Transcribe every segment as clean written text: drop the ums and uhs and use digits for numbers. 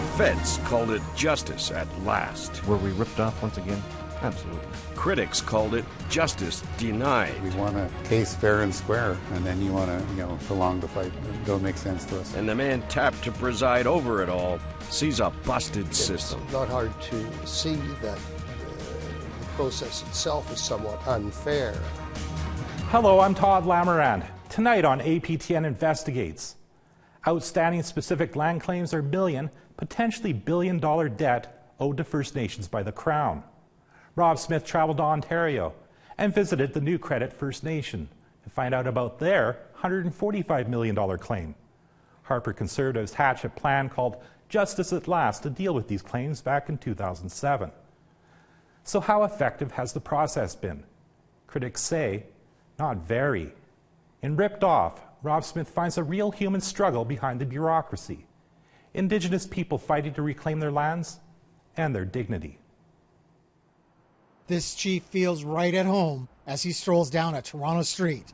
feds called it justice at last. Were we ripped off once again? Absolutely. Critics called it justice denied. We want a case fair and square, and then you want to, prolong the fight. It don't make sense to us. And the man tapped to preside over it all sees a busted system. It's not hard to see that the process itself is somewhat unfair. Hello, I'm Todd Lamarand. Tonight on APTN Investigates. Outstanding specific land claims are million, potentially billion-dollar debt owed to First Nations by the Crown. Rob Smith traveled to Ontario and visited the New Credit First Nation to find out about their $145 million claim. Harper Conservatives hatched a plan called Justice at Last to deal with these claims back in 2007. So how effective has the process been? Critics say, not very. In Ripped Off, Rob Smith finds a real human struggle behind the bureaucracy. Indigenous people fighting to reclaim their lands and their dignity. This chief feels right at home as he strolls down a Toronto street.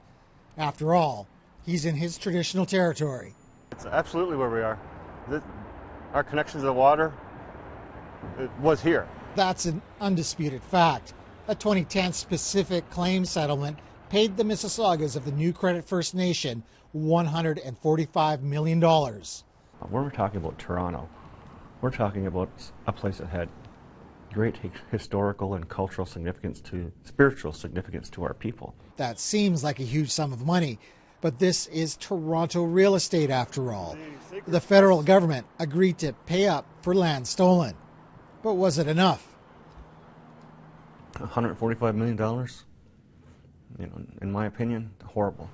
After all, he's in his traditional territory. It's absolutely where we are. Our connection to the water, it was here. That's an undisputed fact. A 2010 specific claim settlement paid the Mississaugas of the New Credit First Nation $145 million. When we're talking about Toronto, we're talking about a place that had great historical and cultural significance spiritual significance to our people. That seems like a huge sum of money, but this is Toronto real estate after all. The federal government agreed to pay up for land stolen. But was it enough? $145 million? In my opinion, horrible.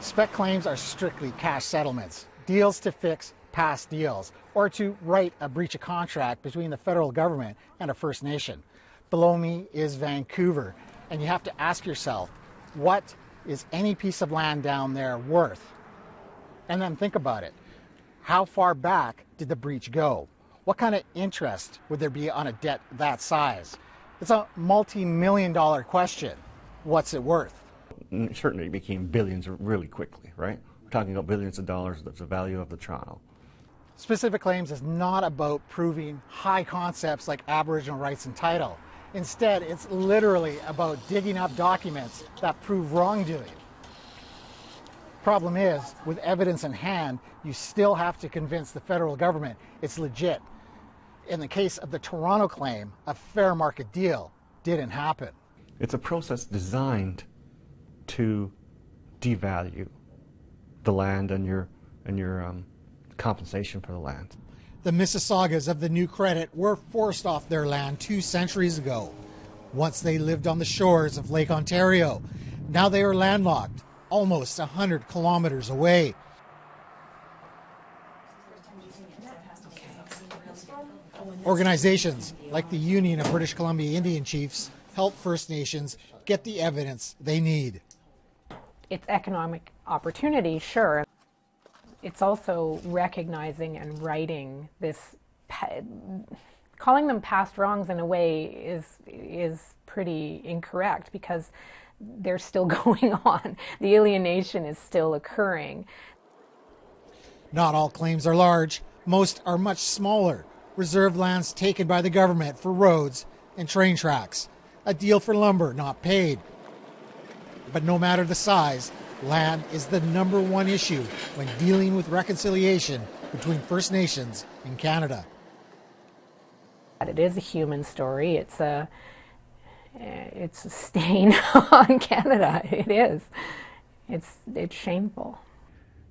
Spec claims are strictly cash settlements, deals to fix past deals, or to right a breach of contract between the federal government and a First Nation. Below me is Vancouver, and you have to ask yourself, what is any piece of land down there worth? And then think about it. How far back did the breach go? What kind of interest would there be on a debt that size? It's a multi-million-dollar question. What's it worth? Certainly it became billions really quickly, right? We're talking about billions of dollars. That's the value of the Toronto. Specific claims is not about proving high concepts like Aboriginal rights and title. Instead, it's literally about digging up documents that prove wrongdoing. Problem is, with evidence in hand, you still have to convince the federal government it's legit. In the case of the Toronto claim, a fair market deal didn't happen. It's a process designed to devalue the land and your compensation for the land. The Mississaugas of the New Credit were forced off their land 2 centuries ago. Once they lived on the shores of Lake Ontario. Now they are landlocked, almost 100 kilometers away. Organizations like the Union of British Columbia Indian Chiefs help First Nations get the evidence they need. It's economic opportunity, sure. It's also recognizing and righting this, calling them past wrongs in a way is pretty incorrect because they're still going on. The alienation is still occurring. Not all claims are large. Most are much smaller. Reserved lands taken by the government for roads and train tracks. A deal for lumber not paid. But no matter the size, land is the #1 issue when dealing with reconciliation between First Nations in Canada. It is a human story. It's a stain on Canada. It is. It's shameful.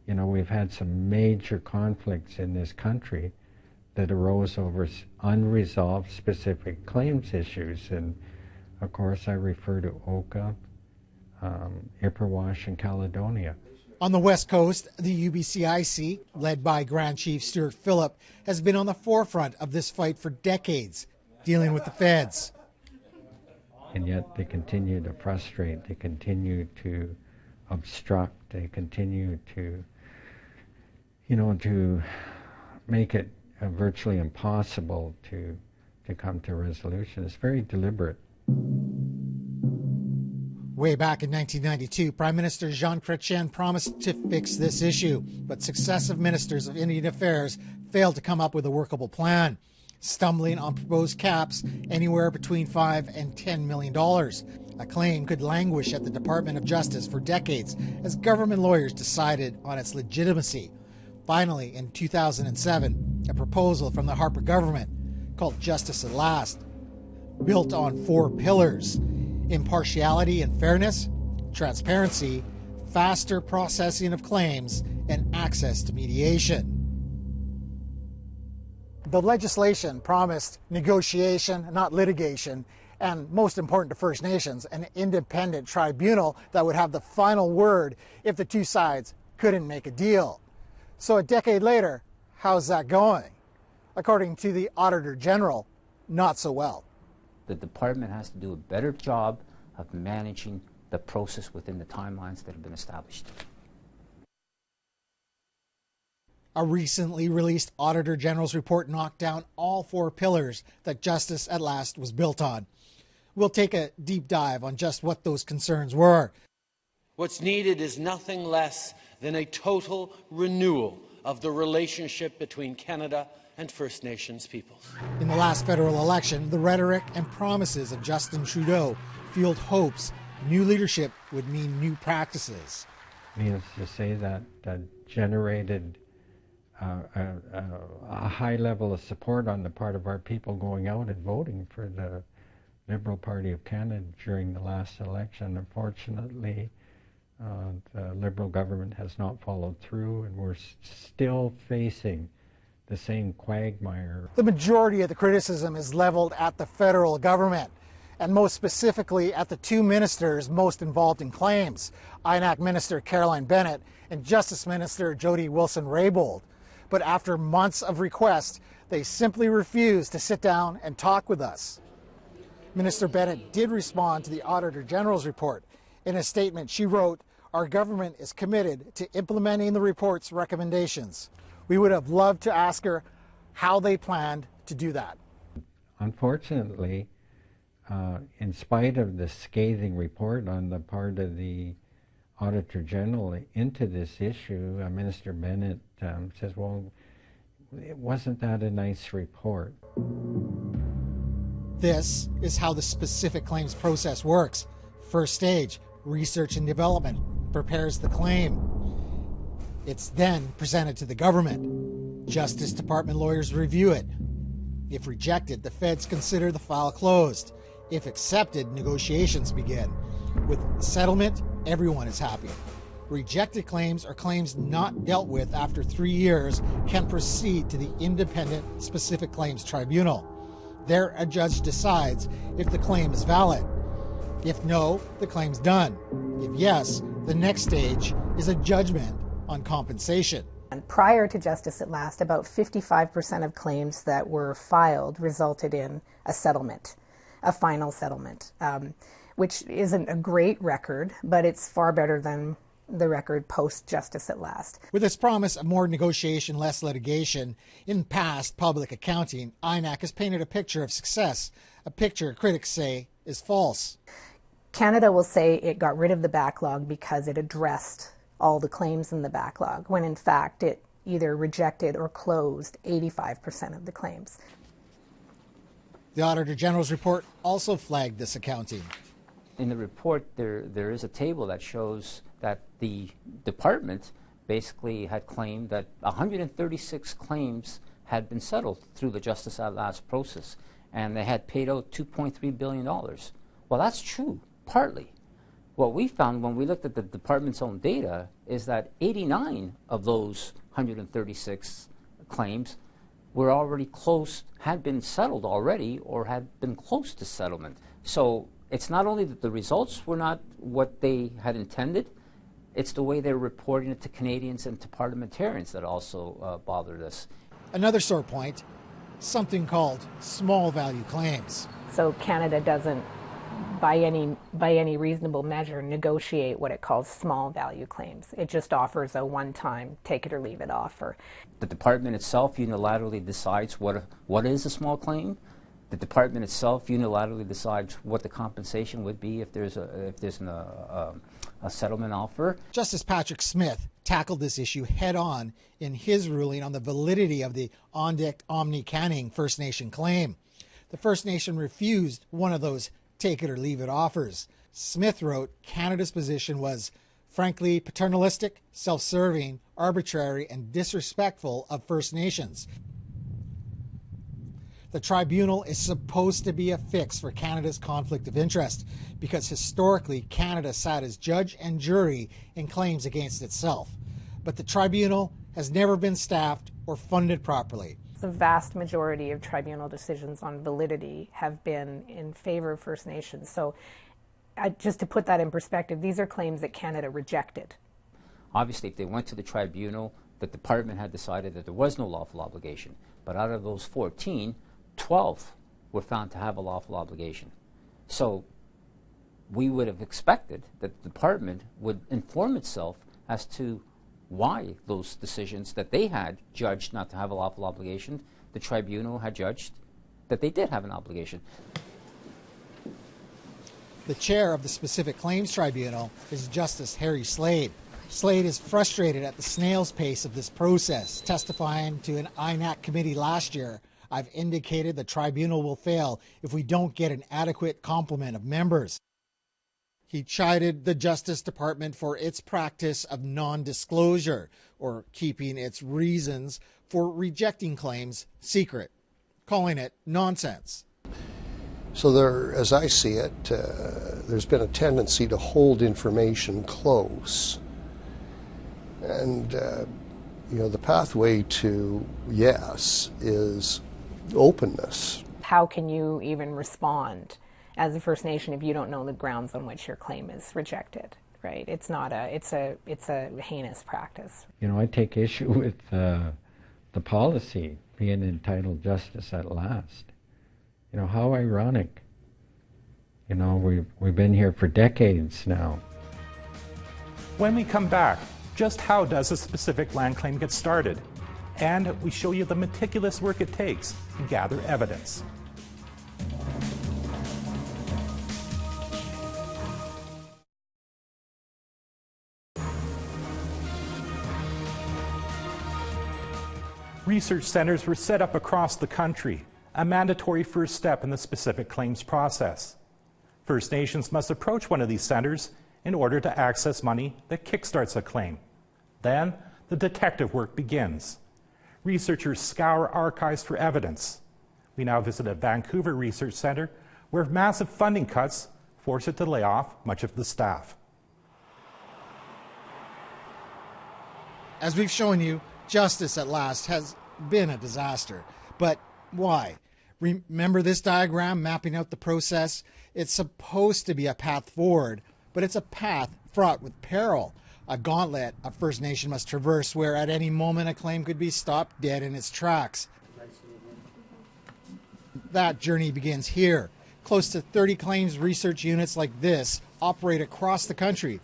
We've had some major conflicts in this country that arose over unresolved specific claims issues. And of course I refer to Oka, Ipperwash, and Caledonia. On the West Coast, the UBCIC, led by Grand Chief Stuart Phillip, has been on the forefront of this fight for decades, dealing with the feds. And yet they continue to frustrate, they continue to obstruct, they continue to, to make it virtually impossible to come to a resolution. It's very deliberate. Way back in 1992, Prime Minister Jean Chrétien promised to fix this issue, but successive ministers of Indian Affairs failed to come up with a workable plan, stumbling on proposed caps anywhere between $5 and $10 million. A claim could languish at the Department of Justice for decades as government lawyers decided on its legitimacy. Finally, in 2007, a proposal from the Harper government, called Justice at Last, built on 4 pillars: impartiality and fairness, transparency, faster processing of claims, and access to mediation. The legislation promised negotiation, not litigation, and most important to First Nations, an independent tribunal that would have the final word if the two sides couldn't make a deal. So a decade later, how's that going? According to the Auditor General, not so well. The department has to do a better job of managing the process within the timelines that have been established. A recently released Auditor General's report knocked down all 4 pillars that Justice at Last was built on. We'll take a deep dive on just what those concerns were. What's needed is nothing less than a total renewal of the relationship between Canada and First Nations peoples. In the last federal election, the rhetoric and promises of Justin Trudeau fueled hopes new leadership would mean new practices. Needless to say, that generated a high level of support on the part of our people going out and voting for the Liberal Party of Canada during the last election. Unfortunately, the Liberal government has not followed through, and we're still facing the same quagmire. The majority of the criticism is leveled at the federal government, and most specifically at the 2 ministers most involved in claims, INAC Minister Caroline Bennett and Justice Minister Jody Wilson-Raybould. But after months of requests, they simply refused to sit down and talk with us. Minister Bennett did respond to the Auditor General's report. In a statement, she wrote, "Our government is committed to implementing the report's recommendations." We would have loved to ask her how they planned to do that. Unfortunately, in spite of the scathing report on the part of the Auditor General into this issue, Minister Bennett says, well, wasn't that a nice report? This is how the specific claims process works. First stage, research and development, prepares the claim. It's then presented to the government. Justice Department lawyers review it. If rejected, the feds consider the file closed. If accepted, negotiations begin. With settlement, everyone is happy. Rejected claims or claims not dealt with after 3 years can proceed to the independent specific claims tribunal. There, a judge decides if the claim is valid. If no, the claim's done. If yes, the next stage is a judgment on compensation. And prior to Justice at Last, about 55% of claims that were filed resulted in a settlement, a final settlement, which isn't a great record, but it's far better than the record post-Justice at Last. With its promise of more negotiation, less litigation, in past public accounting, INAC has painted a picture of success, a picture critics say is false. Canada will say it got rid of the backlog because it addressed all the claims in the backlog, when in fact it either rejected or closed 85% of the claims. The Auditor General's report also flagged this accounting. In the report, there is a table that shows that the department basically had claimed that 136 claims had been settled through the Justice at Last process, and they had paid out $2.3 billion. Well, that's true, partly. What we found when we looked at the department's own data is that 89 of those 136 claims were already close, had been settled already, or had been close to settlement. So it's not only that the results were not what they had intended, it's the way they're reporting it to Canadians and to parliamentarians that also bothered us. Another sore point, something called small value claims. So Canada doesn't, by any reasonable measure, negotiate what it calls small value claims. It just offers a one-time take it or leave it offer. The department itself unilaterally decides what is a small claim, The department itself unilaterally decides what the compensation would be if there's a settlement offer. Justice Patrick Smith tackled this issue head-on in his ruling on the validity of the Omni-Canning First Nation claim. The First Nation refused one of those take-it-or-leave-it offers. Smith wrote Canada's position was, frankly, paternalistic, self-serving, arbitrary, and disrespectful of First Nations. The tribunal is supposed to be a fix for Canada's conflict of interest because historically Canada sat as judge and jury in claims against itself. But the tribunal has never been staffed or funded properly. The vast majority of tribunal decisions on validity have been in favor of First Nations. So just to put that in perspective, these are claims that Canada rejected. Obviously, if they went to the tribunal, the department had decided that there was no lawful obligation. But out of those 14, 12 were found to have a lawful obligation. So we would have expected that the department would inform itself as to why those decisions that they had judged not to have a lawful obligation, the tribunal had judged that they did have an obligation. The chair of the Specific Claims Tribunal is Justice Harry SLADE. SLADE is frustrated at the snail's pace of this process, testifying to an INAC committee last year. I've indicated the tribunal will fail if we don't get an adequate complement of members. He chided the Justice Department for its practice of non-disclosure, or keeping its reasons for rejecting claims secret, calling it nonsense. So there, as I see it, there's been a tendency to hold information close. And, the pathway to yes is openness. How can you even respond as a First Nation if you don't know the grounds on which your claim is rejected, right? It's a heinous practice. I take issue with the policy being entitled justice at last. How ironic. We've been here for decades now. When we come back, just how does a specific land claim get started? And we show you the meticulous work it takes to gather evidence. Research centers were set up across the country, a mandatory first step in the specific claims process. First Nations must approach one of these centers in order to access money that kickstarts a claim. Then, the detective work begins. Researchers scour archives for evidence. We now visit a Vancouver research center where massive funding cuts force it to lay off much of the staff. As we've shown you, justice at last has been a disaster. But why? Remember this diagram mapping out the process? It's supposed to be a path forward, but it's a path fraught with peril. A gauntlet a First Nation must traverse where at any moment a claim could be stopped dead in its tracks. That journey begins here. Close to 30 claims research units like this operate across the country,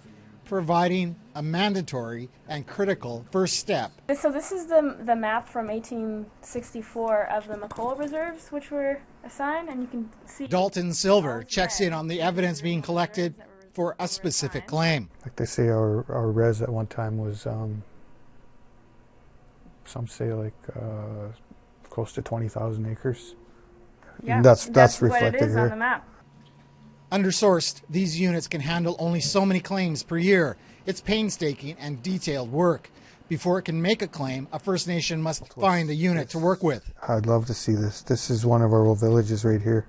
providing a mandatory and critical first step. So this is the map from 1864 of the McColl reserves, which were assigned, and you can see... Dalton Silver checks in on the evidence being collected for a specific claim. Like they say, our res at one time was, some say close to 20,000 acres. Yeah, that's what reflected it is here. on the map. Undersourced, these units can handle only so many claims per year. It's painstaking and detailed work. Before it can make a claim, a First Nation must find a unit to work with. I'd love to see this. This is one of our old villages right here.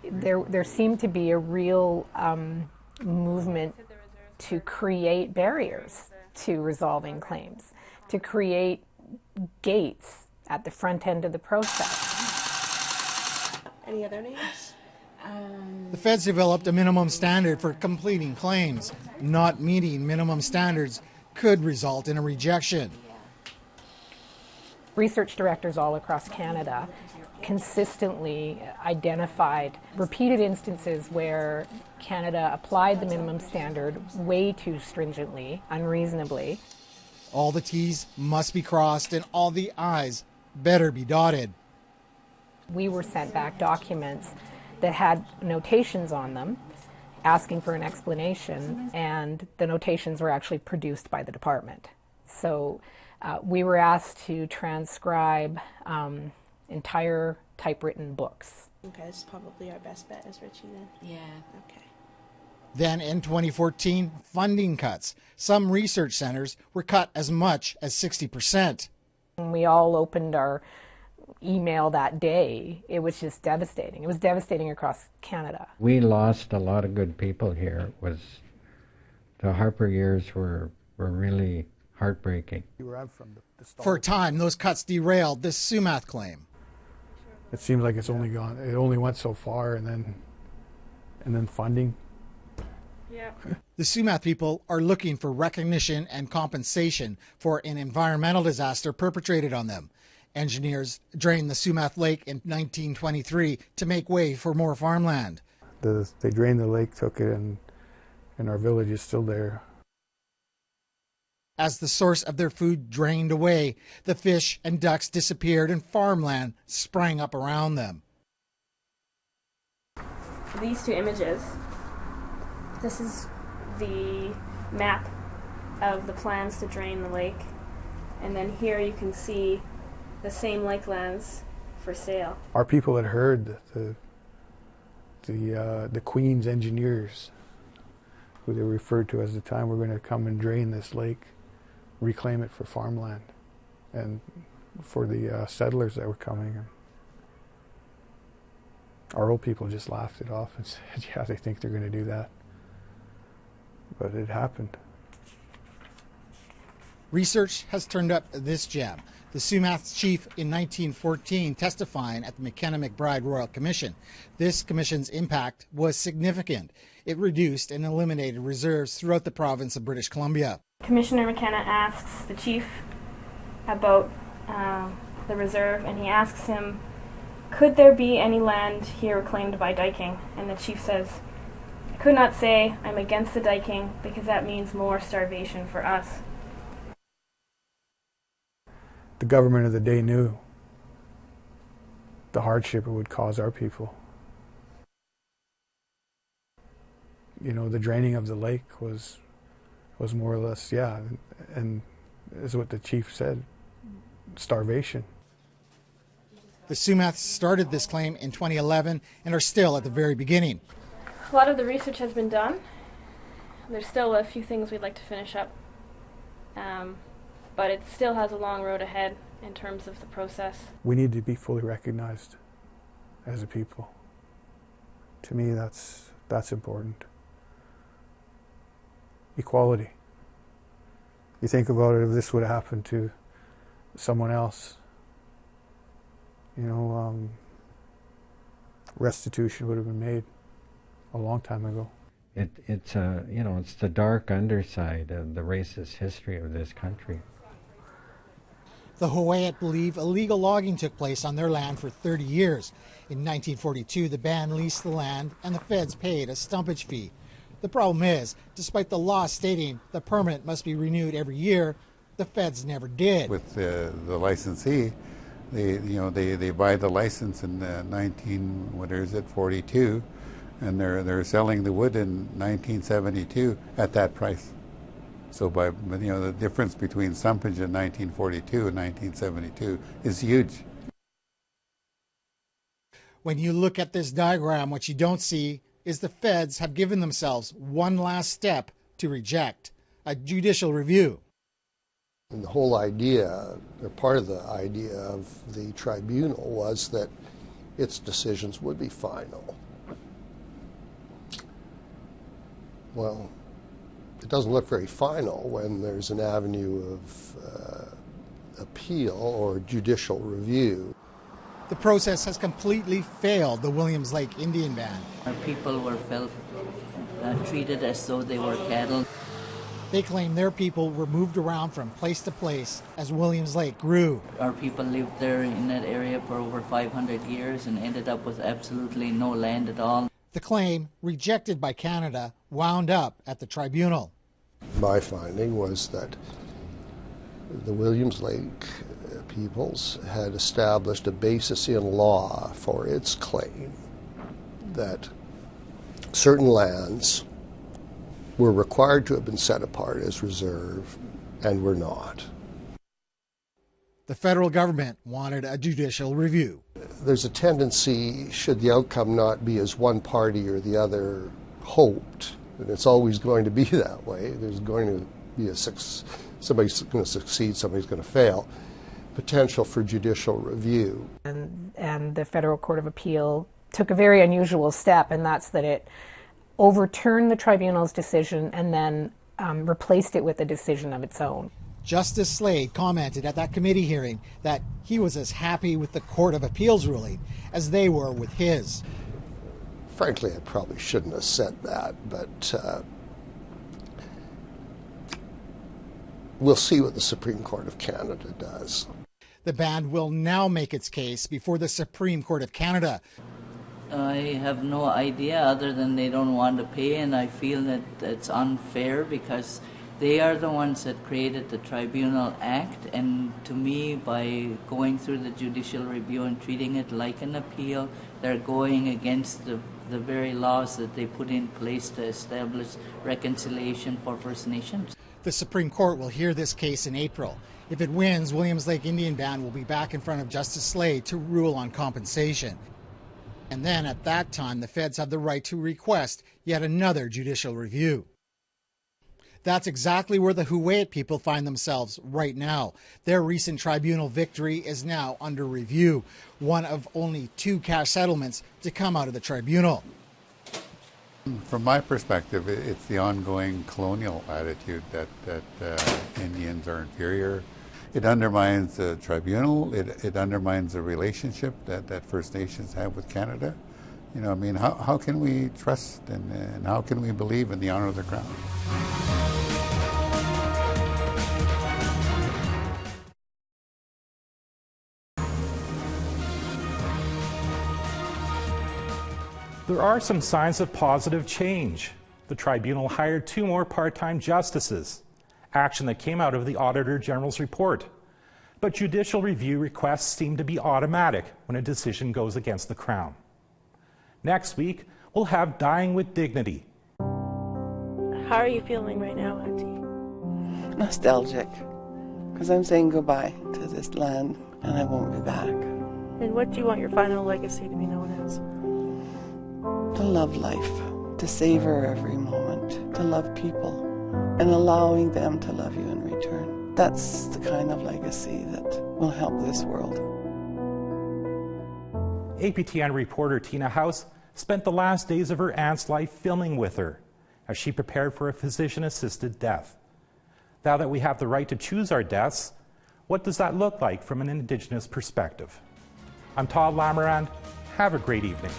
There seemed to be a real movement to create barriers to resolving claims, to create gates at the front end of the process. Any other names? The feds developed a minimum standard for completing claims. Not meeting minimum standards could result in a rejection. Research directors all across Canada consistently identified repeated instances where Canada applied the minimum standard way too stringently, unreasonably. All the T's must be crossed and all the I's better be dotted. We were sent back documents that had notations on them asking for an explanation, and the notations were actually produced by the department. So we were asked to transcribe entire typewritten books. Okay, this is probably our best bet, is Richie then? Yeah. Okay. Then in 2014, funding cuts. Some research centers were cut as much as 60%. When we all opened our email that day, it was just devastating. It was devastating across Canada. We lost a lot of good people here. The Harper years were really heartbreaking. For a time, those cuts derailed this Sumac claim. It seems like it only went so far, and then funding. Yeah. The Sumac people are looking for recognition and compensation for an environmental disaster perpetrated on them. Engineers drained the Sumac Lake in 1923 to make way for more farmland. They drained the lake, took it, and our village is still there. As the source of their food drained away, the fish and ducks disappeared and farmland sprang up around them. These two images, this is the map of the plans to drain the lake, and then here you can see the same lakelands for sale. Our people had heard the Queen's engineers, who they referred to as the time, were going to come and drain this lake, reclaim it for farmland, and for the settlers that were coming. Our old people just laughed it off and said, yeah, they think they're going to do that. But it happened. Research has turned up this gem. The Sumac's chief in 1914 testifying at the McKenna-McBride Royal Commission. This commission's impact was significant. It reduced and eliminated reserves throughout the province of British Columbia. Commissioner McKenna asks the chief about the reserve, and he asks him, could there be any land here reclaimed by diking? And the chief says, I could not say. I'm against the diking because that means more starvation for us. The government of the day knew the hardship it would cause our people. You know, the draining of the lake was more or less, yeah, and is what the chief said, starvation. The Sumacs started this claim in 2011 and are still at the very beginning. A lot of the research has been done. There's still a few things we'd like to finish up, but it still has a long road ahead in terms of the process. We need to be fully recognized as a people. To me, that's important. Equality. You think about it, if this would have happened to someone else, you know, restitution would have been made a long time ago. It's you know, it's the dark underside of the racist history of this country. The Hawaiian believe illegal logging took place on their land for 30 years. In 1942, the band leased the land and the feds paid a stumpage fee. The problem is, despite the law stating the permit must be renewed every year, the feds never did. With the licensee, they buy the license in 42, and they're selling the wood in 1972 at that price. So the difference between stumpage in 1942 and 1972 is huge. When you look at this diagram, what you don't see is the feds have given themselves one last step to reject, a judicial review. And the whole idea, or part of the idea of the tribunal, was that its decisions would be final. Well, it doesn't look very final when there's an avenue of appeal or judicial review. The process has completely failed the Williams Lake Indian Band. Our people were treated as though they were cattle. They claim their people were moved around from place to place as Williams Lake grew. Our people lived there in that area for over 500 years and ended up with absolutely no land at all. The claim, rejected by Canada, wound up at the tribunal. My finding was that the Williams Lake Peoples had established a basis in law for its claim that certain lands were required to have been set apart as reserve and were not. The federal government wanted a judicial review. There's a tendency, should the outcome not be as one party or the other hoped, and it's always going to be that way, there's going to be somebody's going to succeed, somebody's going to fail, potential for judicial review. And the Federal Court of Appeal took a very unusual step, and that's that it overturned the tribunal's decision and then replaced it with a decision of its own. Justice SLADE commented at that committee hearing that he was as happy with the Court of Appeal's ruling as they were with his. Frankly, I probably shouldn't have said that, but we'll see what the Supreme Court of Canada does. The band will now make its case before the Supreme Court of Canada. I have no idea other than they don't want to pay, and I feel that it's unfair because they are the ones that created the Tribunal Act, and to me, by going through the judicial review and treating it like an appeal, they're going against the very laws that they put in place to establish reconciliation for First Nations. The Supreme Court will hear this case in April. If it wins, Williams Lake Indian Band will be back in front of Justice SLADE to rule on compensation. And then at that time, the feds have the right to request yet another judicial review. That's exactly where the Huu-ay people find themselves right now. Their recent tribunal victory is now under review, one of only 2 cash settlements to come out of the tribunal. From my perspective, it's the ongoing colonial attitude that Indians are inferior. It undermines the tribunal. It undermines the relationship that First Nations have with Canada. You know, I mean, how can we trust and how can we believe in the honor of the Crown? There are some signs of positive change. The tribunal hired 2 more part-time justices, action that came out of the Auditor General's report. But judicial review requests seem to be automatic when a decision goes against the Crown. Next week, we'll have Dying with Dignity. How are you feeling right now, Auntie? Nostalgic, because I'm saying goodbye to this land and I won't be back. And what do you want your final legacy to be known as? To love life, to savor every moment, to love people, and allowing them to love you in return. That's the kind of legacy that will help this world. APTN reporter Tina House spent the last days of her aunt's life filming with her as she prepared for a physician-assisted death. Now that we have the right to choose our deaths, what does that look like from an Indigenous perspective? I'm Todd Lamarand. Have a great evening.